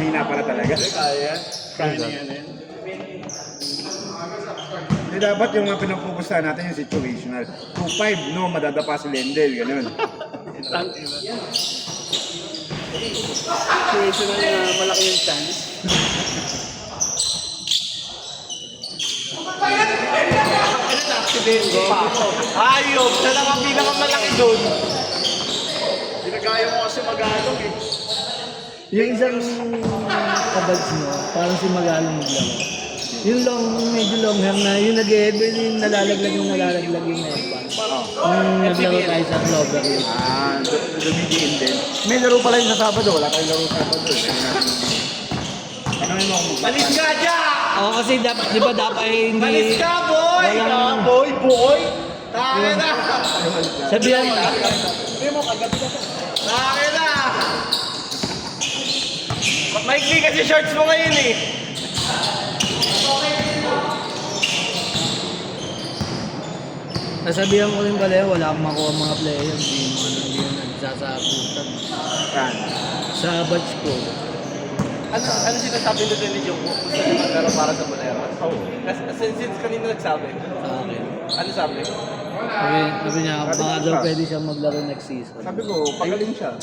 mahina pala talaga. Kaya. Kaya na yan eh. Hindi dapat yung mga pinapupustahan natin yung situational. 2-5, no, madadapa si Lendel, gano'n. Situation na malaki yung chance. Ayop! Siya lang ang pinakamalaki doon. Ginagaya mo kasi mag-along eh. Yung isang kabads mo, parang si Magalong maglaro. Yung medyo long hair na, yung nag-e-even, yung nalalaglag yung headband. Yung naglaro tayo sa Clover yun. Lumidiin din. May laro pala yung sa Sabado, wala tayong laro sa Sabado. Ano mo? Malis ka dyan! Oo, kasi di ba dapat hindi... Malis ka, boy! Walang- Boy! Takin na! Sabihan mo, Takin na! Maikli kasi shorts mo ngayon eh. nasabihan ko rin pala, wala akong makuha mga player, hindi mo nagsasabutan. Yan. Sa batch ko, Ano sinasabi doon ni Joko? Gusto niya maglaro para sa Boleros? Oo. Kasi since kanina nagsabi. sa akin. Ano sabi? Sabi niya, baka daw pwede siya maglaro next season. Sabi ko, pagaling siya.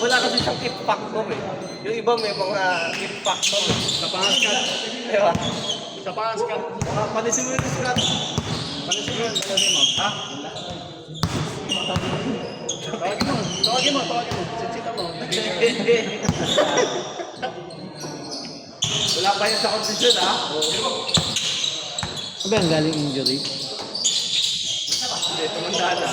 Wala kasi siyang hit factor eh. Yung iba may mga hit factor eh. Sa pangaskat. Diba? Sa pangaskat. Panisin mo yung Scott. Panasigurad. Tawagin mo. Ha? Tawagin mo. Sinsita mo. Wala pa yun sa kondisyon ha? Sabi ang galing injury. Hindi, tumanda na.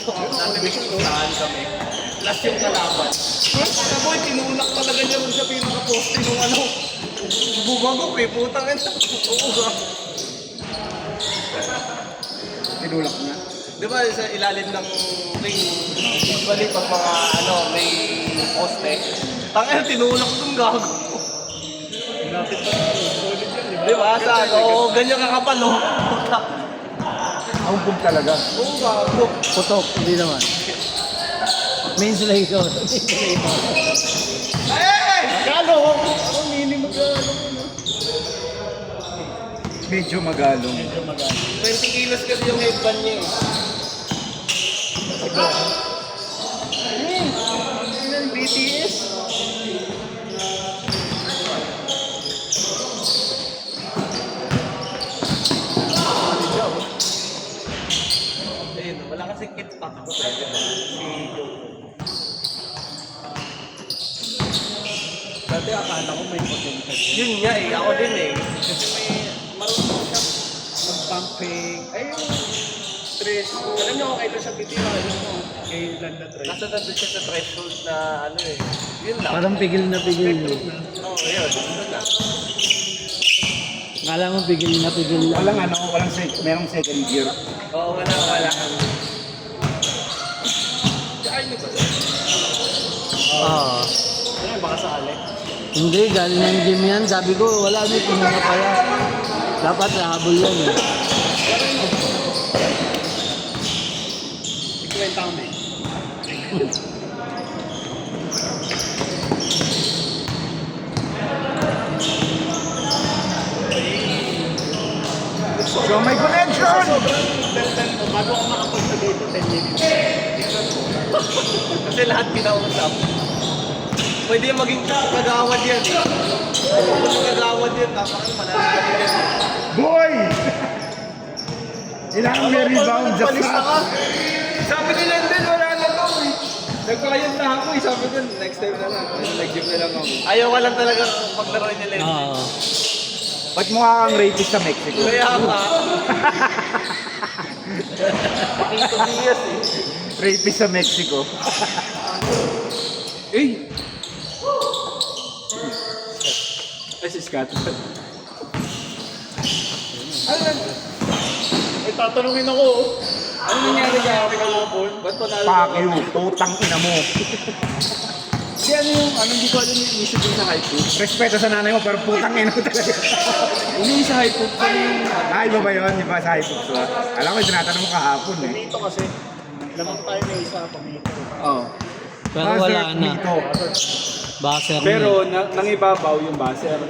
Dati may saan kami. Last yung kalaban. Ano boy, tinulak talaga niya rin sa pinaka-poste nung ano. Bumagok eh, putang ina. Oo ba? Tinulak niya. Di ba sa ilalim ng ring, usually pag mga ano, may poste, tangin, tinulak itong gago. Lapit pa. Solid yan, di ba? Di ba? Sa ano, ganyan kakapal, oh. Ang pug talaga. Oo, gago. Putok, hindi naman. Main insulation. Eh! Galo! Ako mini mag-along yun. Medyo magalong. Medyo magaling. 20 kilos kasi yung headband niya eh. BTS. Ayun, wala kasing kit pack ko si Joko. Dati akala ko may potential. Yun nga eh, ako din eh. Kasi may marunong siya mag-pumping. Ay, yung stress. Alam niyo kung kailan siya bitira, yung kay Landa Trail. Nasa nandun siya sa threshold na ano eh. Yun lang. Parang pigil na pigil. Spectrum na. Oo, yun. Yun lang. Kala mo pigil na pigil lang. Merong second gear. Oo, wala. Ay, ano ba? Oo. Ano, baka sakali. Hindi, galing ng gym yan. Sabi ko, wala na, pumunta pala. Dapat nahabol yan eh. Ikwenta ko na eh. Show my connection! Bago ako makapunta dito, 10 minutes. Kasi lahat kinausap. Pwede yung maging kagawad yan eh. Kung kagawad yan, napakan mananagaling yan eh. Boy! Ilang may rebound sa Palis na ka. front. Sabi ni Lendel, wala na to eh. Nagkayat na ako eh. Sabi ko, next time na lang. Nag-gym na lang ako. Ayaw ka lang talaga maglaro ni Lendel. Oo. Ba't mukha kang rapist sa Mexico? Kaya ka. Pakito Diaz eh. Rapist sa Mexico. Eh! Ay, si Scott. Ay, tatanungin ako. Ano nangyari sa akin kahapon? Ba't panalo? Pakyo, tutang ina mo. Si ano yung, hindi ko alam yung issue din sa high food. Respeto sa nanay mo, pero putang ina mo talaga. Hindi sa high food, sa yung Iba ba yun? Di ba sa high food? Alam ko, tinatanong mo kahapon eh. dito kasi. Lamang tayo na isa pamito. Oh. Pero wala na. Dito. Baser Pero nangibabaw yung buzzer.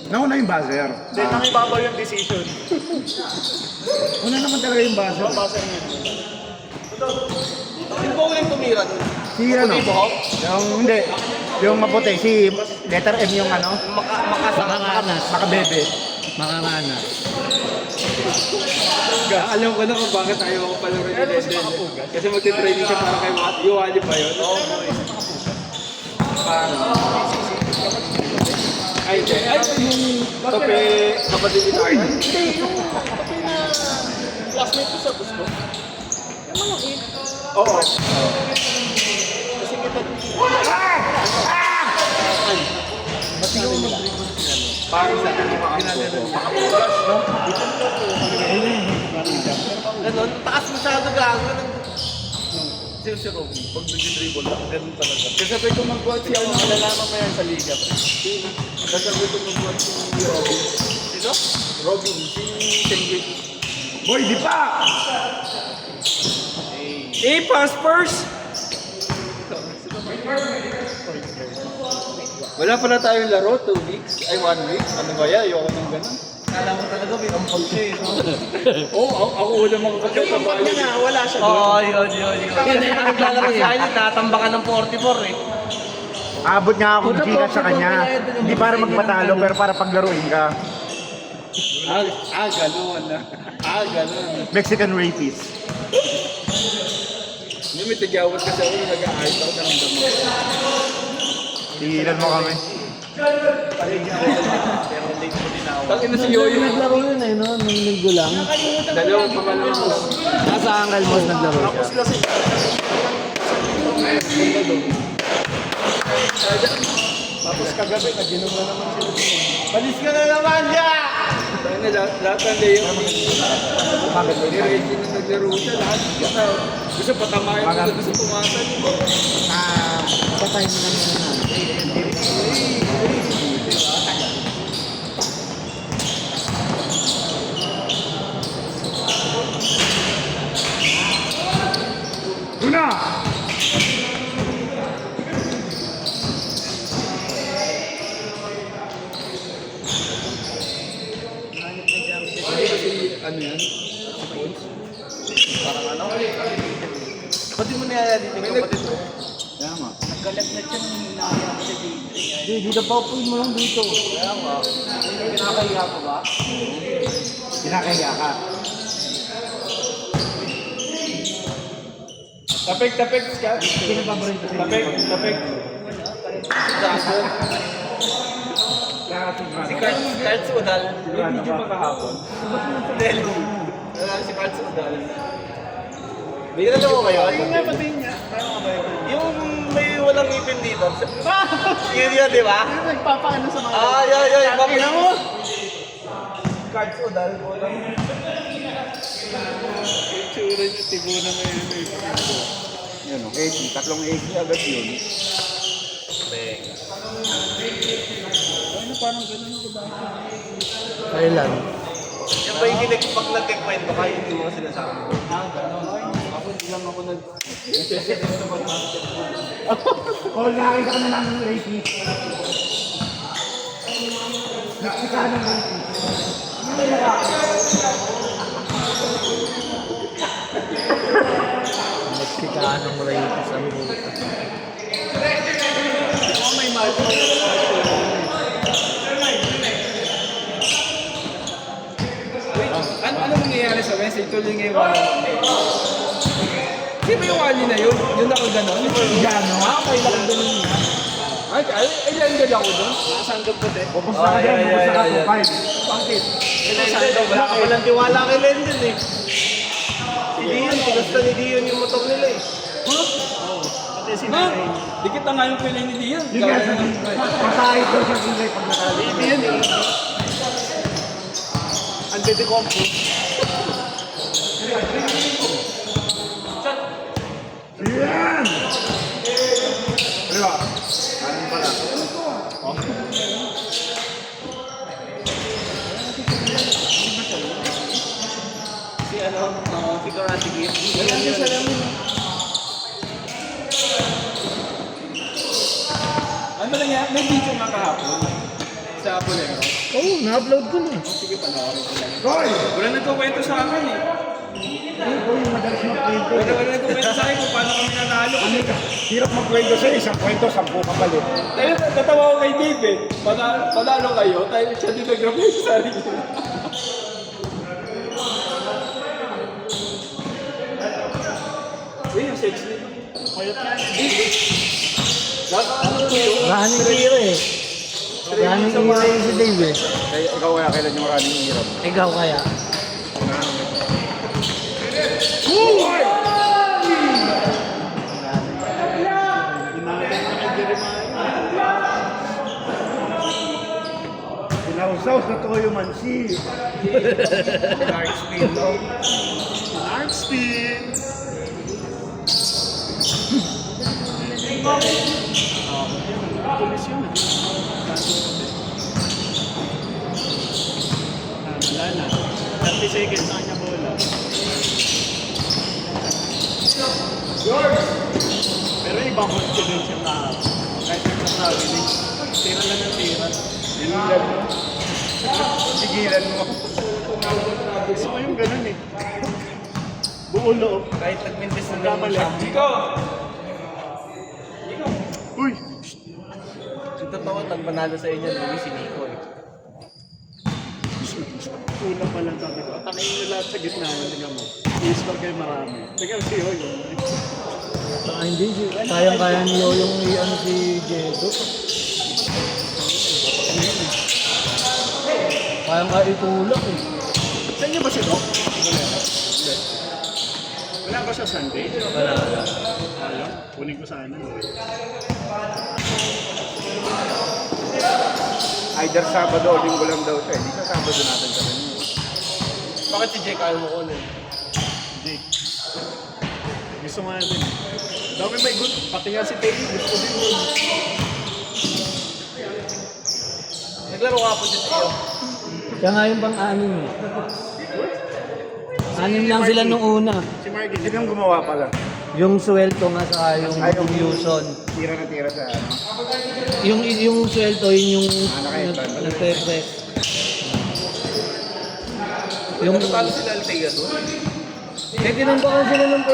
Nauna yung buzzer. Then, nang ibabaw yung decision. Una naman talaga yung buzzer. Mabasa niya. Yung ba yung tumira doon? Si ano? Yung hindi. Yung maputi. Si letter M yung ano? Makakanas. Makabebe. Makakanas. Alam ko na kung bakit ayaw ko pala rin ni Lendel. Kasi magti-training siya para kay Yuwali ba yun? Oo, Ay, hindi. Ay, yung kape, kapatid ni Arnie. Hindi, yung kape na classmate ko sa gusto. Yung malaki. Oo. Kasi kita Parang sa akin yung makapugas, no? Ganon, taas masyado gago. Si Robby, pag nag-dribble lang, ganun talaga. Kasabay ko mag-watch siya, malalaman mo yan sa liga. Kasabay ko mag-watch si Robby. Sino? Robby, si Tenguin. Boy, di pa! Pass first! Wala pala tayong laro, 2 weeks, ay 1 week. Ano ba yan? Ayoko nang ganun. Kala mo talaga may ampag siya eh, no? Oo, ako wala makakasya sa bayo. niya na, wala siya doon. Oo, yun. Yan ay naglalaro sa akin, tatambakan ng 44 eh. Abot nga ako ng Gcash sa kanya. Hindi para magpatalo, pero para paglaruin ka. Ganun. Ganun. Mexican rapist. Hindi may tigawad kasi ako, nag-aayos ako ng damang. Tigilan mo kami. Tangin na si Yoyo. Naglaro yun eh, no? Nung linggo lang. Dalawang pangalawa. Nasa Uncle Moss naglaro siya. Tapos kagabi, nag-inom na naman sila. Balis ka na naman siya! Tangin na lahat ng layo. Ni Reggie na naglaro siya, lahat. Gusto patamayan mo, gusto pumasan. Patay mo na muna. Una! Hindi kasi ano yan? Parang ano? Pati mo niya dito yung kapatid mo? Kaya nga. Nagkalagnat siya nung hinahaya ko siya dito. Hindi, dito pa upoy mo lang dito. Kaya nga. Kinakahiya ko ba? Kinakahiya ka. Tapik, Scott. Sino paborito sa inyo? Tapik. Gago. Si Cards Udal. May video pa kahapon. Delhi. Si Cards Udal. Bigyan na ko kayo. Yung nga pati niya. Yung may walang ngipin dito. Yun yun, di ba? Nagpapaano sa mga... Ay. Ina mo! Cards Udal. Walang Tsura niya, tibunan mo yun. Yan o, 80. Tatlong 80 agad yun. Ano, parang ganun ako ba? Kailan? Yan ba yung pag nagkikwento kayo, hindi mo kasi sinasabi ko? Ako hindi lang ako nag... Oh, nakakita ka na lang ng rapist. Nakakita ka ng rapist. Nagsikaan ng rapist ang buka. Oo, may mahal. Ano nangyayari sa Wednesday? Tuloy nga yung wali. Di ba yung wali na yun? Yun ako gano'n? Gano? Okay lang ganun niya. Ay, landed ako doon. Sandog ko din. Pupusta ka dyan, pupusta ka 2.5. Bakit? Wala ka walang tiwala kay Landon eh. Si Dion, pinusta ni Dion yung motor nila eh. Pati sinanay. Dikit na nga yung pilay ni Dion. Yun nga, masahit daw siya kulay pag nakali. Yun eh. Ang dedecompose. Yan! Diba? Anong pala? Si ano, si Karate Kid. Ganun yung salamin. Ano nangyari? May video nga kahapon sa Bolero. Oo, na-upload ko na. Sige, panoorin ko lang. Hoy! Wala nagkukwento sa akin eh. Oo, madalas magkwento. Wala nagkukwento sa akin kung paano kami nanalo. Hirap magkwento sa'yo, isang kwento, 10 kapalit. Dahil natawa ko kay Dave eh. Panalo kayo, dahil siya din nag-review sa sarili. Yun yung sex nito. Mayot na. Running hero eh. Running hero yung si Dave eh. Kaya ikaw kaya kailan yung maraming hirap? Ikaw kaya? Pinausaw sa Toyo Mansi. Dark spin, no? Dark spin. Pulis yun. Wala na. 30 seconds na kanya bola. Pero ibang confidence yung na kahit yung nasabi ni tira lang ng tira. Sigilan mo. Sigilan mo. Gusto ko yung ganun eh. Buo loob. Kahit nagmintis na Kamali. Uy! Yung totoo, nagpanalo sa inyo, Luis, si Nico eh. Una pa lang sabi ko, atakin nyo lahat sa gitna. Tingnan mo. I-score kayo marami. Tingnan si Hoy. Ah, hindi. Kayang-kaya niyo yung ano si Jedo. Kayang-kaya itulak eh. Sa inyo ba si Doc? Wala ba siya Sunday? Wala. Ayaw. Kunin ko sana. Either Sabado o Linggo lang daw siya. Hindi sa Sabado natin sa kanya. Bakit si Jake ayaw mo kunin? Hindi. Gusto nga din. Dami may good. Pati nga si Teddy. Gusto din yun. Naglaro ka po dito iyo. Kaya nga yung pang-anim eh. Anim lang sila nung una. Si Margie. Sino yung gumawa pala? Yung sweldo nga sa yung Yuson. Tira na tira sa ano? Yung sweldo, yun yung Nakaiba. nagpe-press. Yung natalo sila Altea doon. Eh, tinambakan sila ng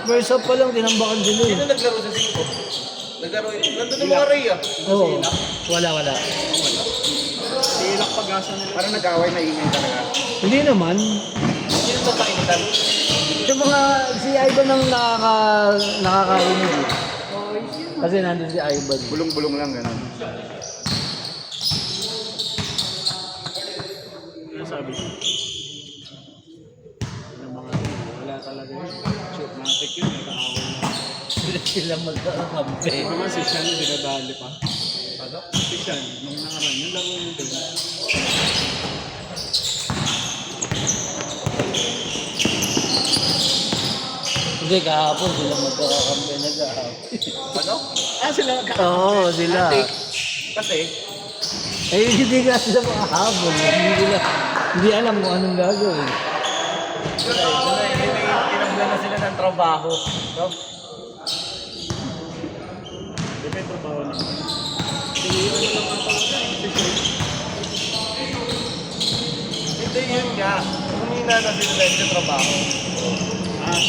first half pa lang, tinambakan sila eh. Sino naglaro sa 5? Naglaro yun. Nandun ang mga Rhea. Oo. Wala. Silak pag-asa nila. Parang nag-away na ingay talaga. Hindi naman. Sino ba kainitan? Yung mga, si Ivan ang nakakarinig eh. Kasi nandun si Ivan. Bulong-bulong lang, gano'n. Ano sabi ko? Yung mga wala talaga yun. Shoot, matik yun. May kaaway na. Sila magkakampi. Ito nga si Sean, dinadali pa. Ano? Si Sean, nung nakaraan, yung laro nyo din. Hindi, kahapon sila magkakampi nag-ahap. Ano? Ah, sila Oo, sila. Kasi, Eh, hindi nga sila makahabol. Hindi alam kung anong gagawin. may tinabla na sila ng trabaho. No? Di may trabaho na. Tingilan na lang ata wala. Hindi yun nga. Humina na sila dahil sa trabaho. Ah,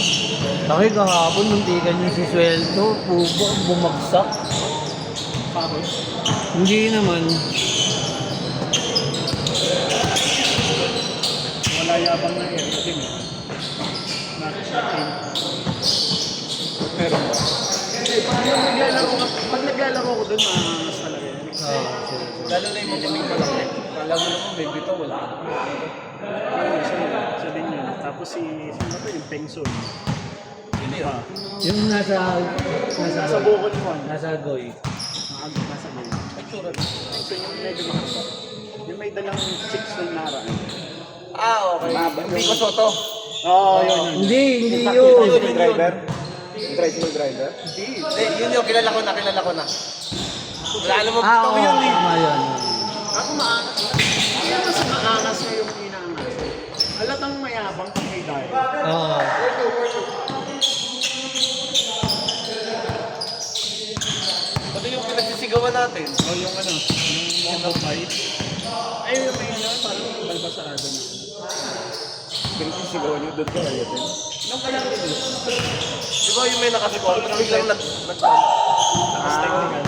Taki kahapon, muntikan yung si Sweldo, bumagsak. pahos. Hindi naman. Wala yabang na area din eh. Nasa sa team. Meron ba? Hindi, pag naglalaro ko doon, maangas talaga yan. Lalo na yung mga malaki. Kala mo naman, may bito, wala. Oo, isa din yun. Tapos sino ba yung Pengson? Hindi ah. Yung nasa Nasa bukod mo. Nasa Goy. Nakagod nasa may. Ay, sure. Ito yung medyo mahaba. Yung may dalang chicks ng naraan. Ah, okay. Hindi ko soto. Oo, yun. Hindi Yung yun. tricycle driver? Yung tricycle driver? Hindi, yun yung kilala ko na. Wala alam mo, Ah, bito oo, yun eh. tama yun. Ako maangas. Hindi naman sa maangas na yung inaangas. Alatang mayabang pag may dahil. Oo. Pati yung pinagsisigaw sigawan natin. O yung ano, yung Mono Fight. Ay, yung may ano, parang balbasarado na. Ganito sigaw nyo doon ka kayo. Nung kalaro din. Di ba yung may nakasigaw? Tapos biglang nag-stop. Tapos technical.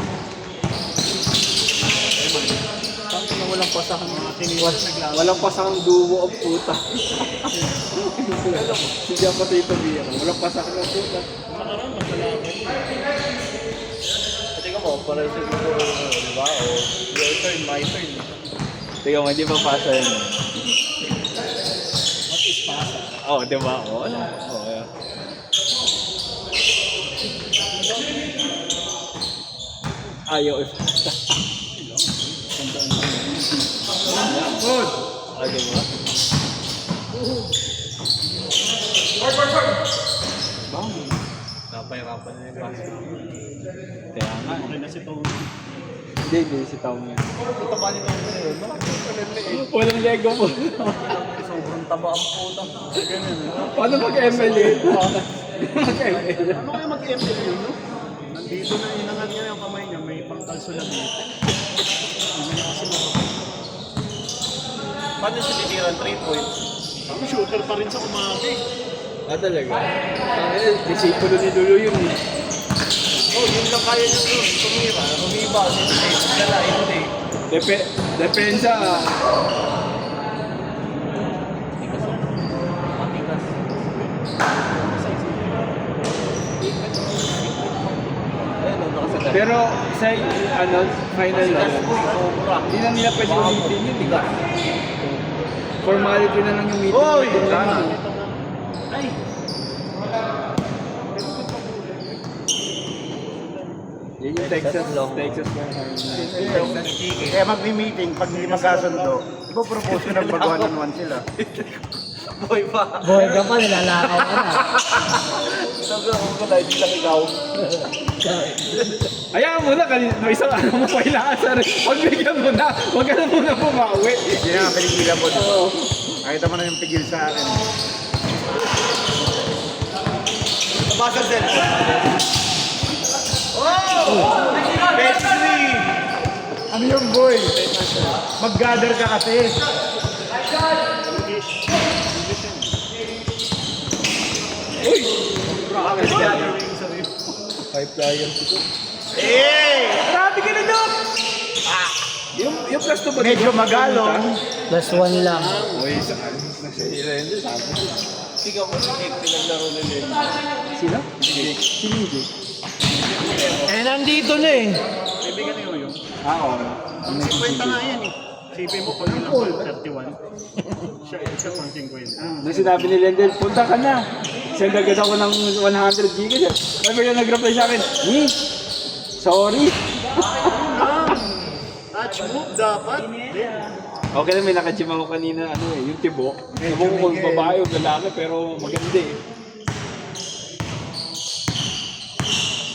Tanto na walang pasak ng mga tiniwas naglaro. Walang pasang duo ang puta. Hindi ako Tito Bira. Walang pasak ng puta. Nakaraan, magkalaban. Tingnan mo, para sa siguro, di ba? O, your turn, my turn. Tingnan mo, hindi pa pasa yan. What is pasa? Oo, di ba? Oo, ano? Oo, yeah. Ayaw. Good! Ah, di ba? Napahirapan na yung pass. Kaya nga. Okay na si Tony. Hindi si Tom yan. Ito ba nito ngayon? Walang Lego po. Sobrang taba ang puta. Ganyan. Paano mag-MLA? Mag-MLA. Ano kayo mag-ML yun, no? Nandito na inangat niya yung kamay niya, may pangkalso na dito. Hindi na kasi Paano siya titiran 3 points? Ang shooter pa rin sa umaki. Ah, talaga? Disipulo ni Dulo yun eh. Oh, yun lang kaya niya doon. Tumira, rumiba, hindi. Dala, hindi. Depensa. Matikas. Ayun, nakasagad. Pero sa ano, final na Matikas po, sobra. hindi na nila pwede ulitin yun, di ba? Formality na lang yung meeting. Oy! Meeting na Sana. lang. Ay! Yan yung Texas lang. Texas lang. Kaya magmi-meeting, pag hindi magkasundo, ipopropose ko ng mag-1-on-1 sila. Boy pa. Boy ka pa, nilalakaw ka na. Sabi ako ko na, hindi lang ikaw. Ayaw mo na, no, isang ano mo pa ilaasar. Pagbigyan mo na, huwag ka na muna bumawi. Hindi na nga pinigilan ko. Nakita mo na yung pigil sa akin. Nabasa ang cellphone. Best three! Ano yung boy? Mag-gather ka kasi. Five players ito. Grabe ka na doon! Yung plus to ba? Medyo magalong. Plus one lang. Uy, sa alis na siya. Sigaw mo, Nick, pinaglaro na din. Sila? Si Lindy. Eh, nandito na eh. Kaibigan niyo yun. Ah, oo. 50 nga yan eh. Sipin mo pag ilang 31. Siya pang 50. Nung sinabi ni Lendel, punta ka na. Send agad ako ng 100 gigas. Sabi niya nag-reply sa akin, sorry. Touch move dapat. Okay na, may naka-gym ako kanina, ano eh, yung tibok. Ewan ko kung babae o lalaki, pero maganda eh.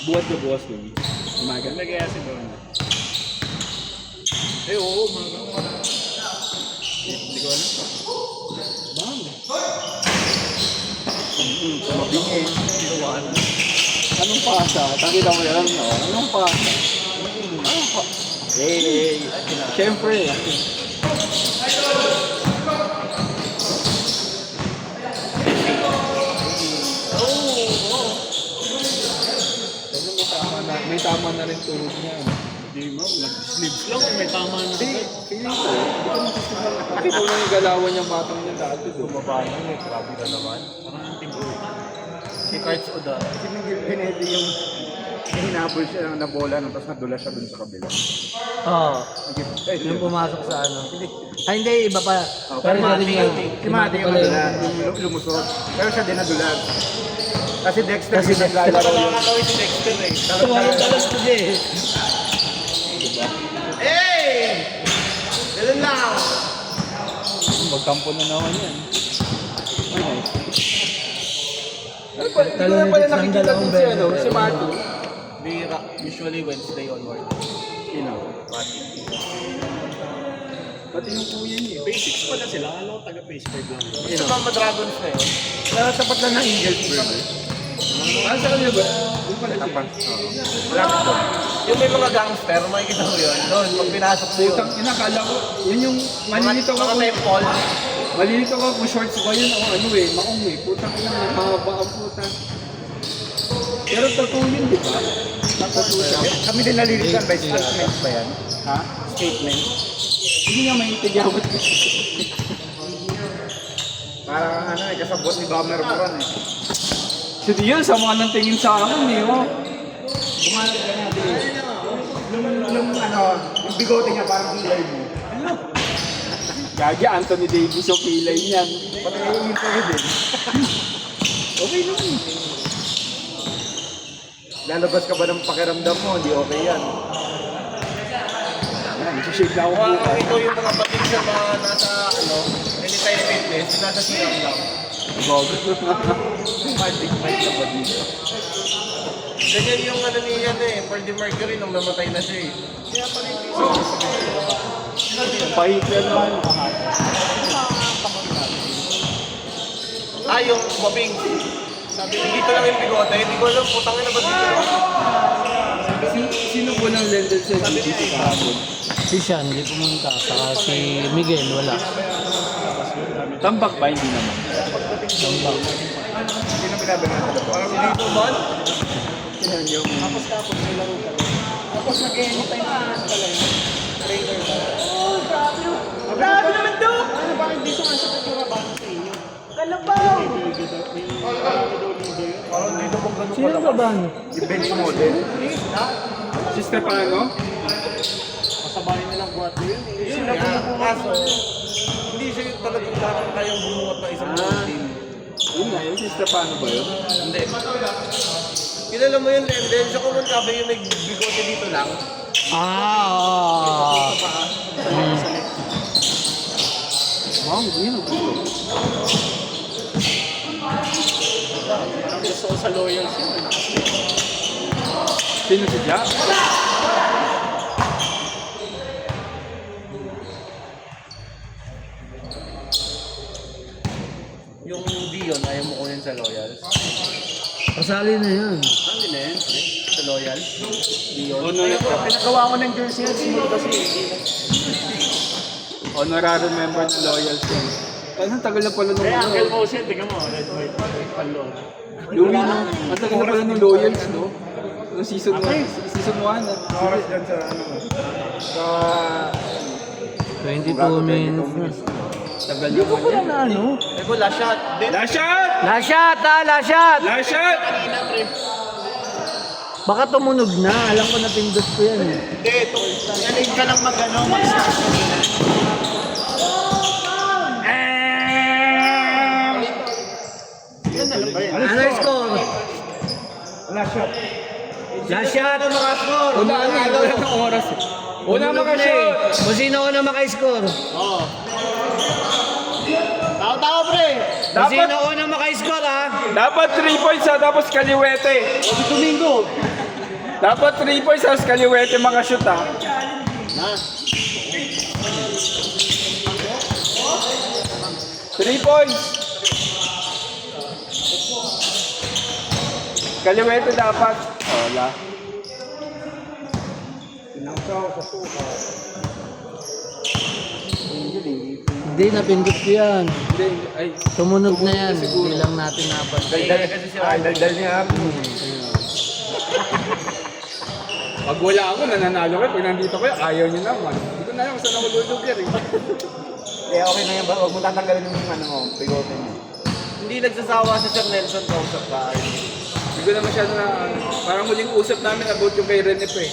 Buhat na buwas, baby. Umaga. Lagay kasi doon. Eh, oo, mga Hindi ko alam. Mabingi. Anong pasa? Takita mo yan, no? Anong pasa? Anong pasa? Eh, siyempre. May tama na rin tulog niya. Hindi mo, nag-sleeves lang. May tama na. Feeling ko, bakit mo yung galawan niyang batang niya dati doon? Bumaba na eh, grabe ka naman. Parang ang tingko. Si Cards Oda. Si Miguel Pinedi yung hinabol siya na bola nung tapos nadula siya dun sa kabila. Oo. Ay, Yung pumasok sa ano. Ay, hindi, iba pa. Oh, Pero Mati, hindi yun. si Mati yung nadula, yung lumusot. Pero siya din nadulag. Kasi Dexter Kasi yung Dexter. naglalaro yung... Nakakawin si Dexter eh. Tumalas ko din. Ilan lang? Magkampo na naman yan. Ay, nice. Hindi ko na pala nakikita dalawang dun si, ano, beses. si Matu. Bira, usually Wednesday onward. Sino? Mati. Pati yung kuya niya. Basics pala sila. Alam ko taga-face 5 lang. Sa mga Dragons na yun. Tapat lang ng Eagles Burger. Ah, sa kanila ba? Yung pala siya. Tapat. Oo. Malapit doon. Yung may mga gangster, makikita mo yun. Doon, pag pinasok mo yun. Putang ina, kala ko, yun yung malilito ko Mga kung, temple. malilito ko kung shorts ko yun o ano eh, maong eh. Putang ina, mahaba ang puta. Pero totoo yun, di ba? Totoo siya. Kami din nalilitan by statement pa yan. Ha? Statement. Hindi nga maintindihan ko. Parang ano eh, kasabot ni Bummer Moran eh. So yun, sama ng tingin sa akin eh, oh. Bumanag ka natin. Yung ano, yung bigote niya parang kilay mo. Gagi, Anthony Davis yung kilay niyan. Pati yung interview din. Okay naman. Lalabas ka ba ng pakiramdam mo? Hindi okay yan. Shake na ako Kung bukas. ito yung mga batik sa mga nasa, Anytime Fitness, nasa siyang lang. Magic mic ka pa dito. Ganyan yung ano niya Freddie Mercury nung namatay na siya eh. Pahit yan naman. Yung babing. Sabi, dito lang yung bigote. Hindi ko alam, putang ina ba dito? Sino po nang lended sa BBC kahapon? Si Sean, hindi pumunta. Saka si Miguel, wala. Tambak ba? Hindi naman. Tambak. Hindi na binabanatan na po. Parang dito man. Grabe naman to! Ano ba hindi sumasagot yung rabano sa inyo? Kalabaw! Parang dito pong ganun Sino ba ba? yung bench model. Si Stefano? Kasabayan nilang buhat mo yun eh. Yun nga, kaso, hindi siya yung talagang kayang bumuhat ng isang team. Yun nga, yung si Stefano ba yun? Hindi. Kilala mo yun, Lendel? Sa Common Cafe yung may bigote dito lang. Ah! Wow, yun ang gusto. Gusto ko sa lawyers yun. Sino si Jack? Yung Dion, ayaw mo kunin sa Loyals. Kasali na yan. Ano din eh? Sa Loyal? Dion. Pinagawa ko ng jersey yan, smooth kasi. Honorary member ng Loyals yun. Ang tagal na pala nung Eh, Uncle Motion, tingnan mo, red, white, palo. Louis, no? Ang tagal na pala nung Loyals, no? Nung season 1. Season 1, Oras dyan sa ano. Sa... 22 minutes na. Tagal Hindi ko naman pala yan. na ano. Eko, last shot. Then, Last shot! Last shot ah! Last shot! Last shot! Baka tumunog na. Alam ko na pindot ko yan eh. hindi, ito. Galing ka lang mag-ano, mag-start kanina. Yan, alam ba yan? Ano yung score? Last shot. Last shot! Mga score! Una ng oras. Una mga shot! Kung sino una maka-score? Oo. Tao-tao, pre! Kung sino una maka-score ha? Dapat 3 points ha, tapos kaliwete. Domingo! Dapat 3 points ha, kaliwete mga shoot ha. Na. 3 points. Kaliwete dapat. Wala. Hindi, napindot ko yan. Hindi, ay. Tumunog na yan. Hindi lang natin napansin. kasi si Ay, daldal niya Arno. Pag wala ako, nananalo kayo. Pag nandito kayo, ayaw nyo naman. Hindi ko na alam kung saan ako lulugar eh. Eh, okay na yan ba? Huwag mo tatanggalin yung ano mo, bigote niya. Hindi nagsasawa si Sir Nelson kausap ka. Hindi ko na masyado na, parang huling usap namin about yung kay Rene pa eh.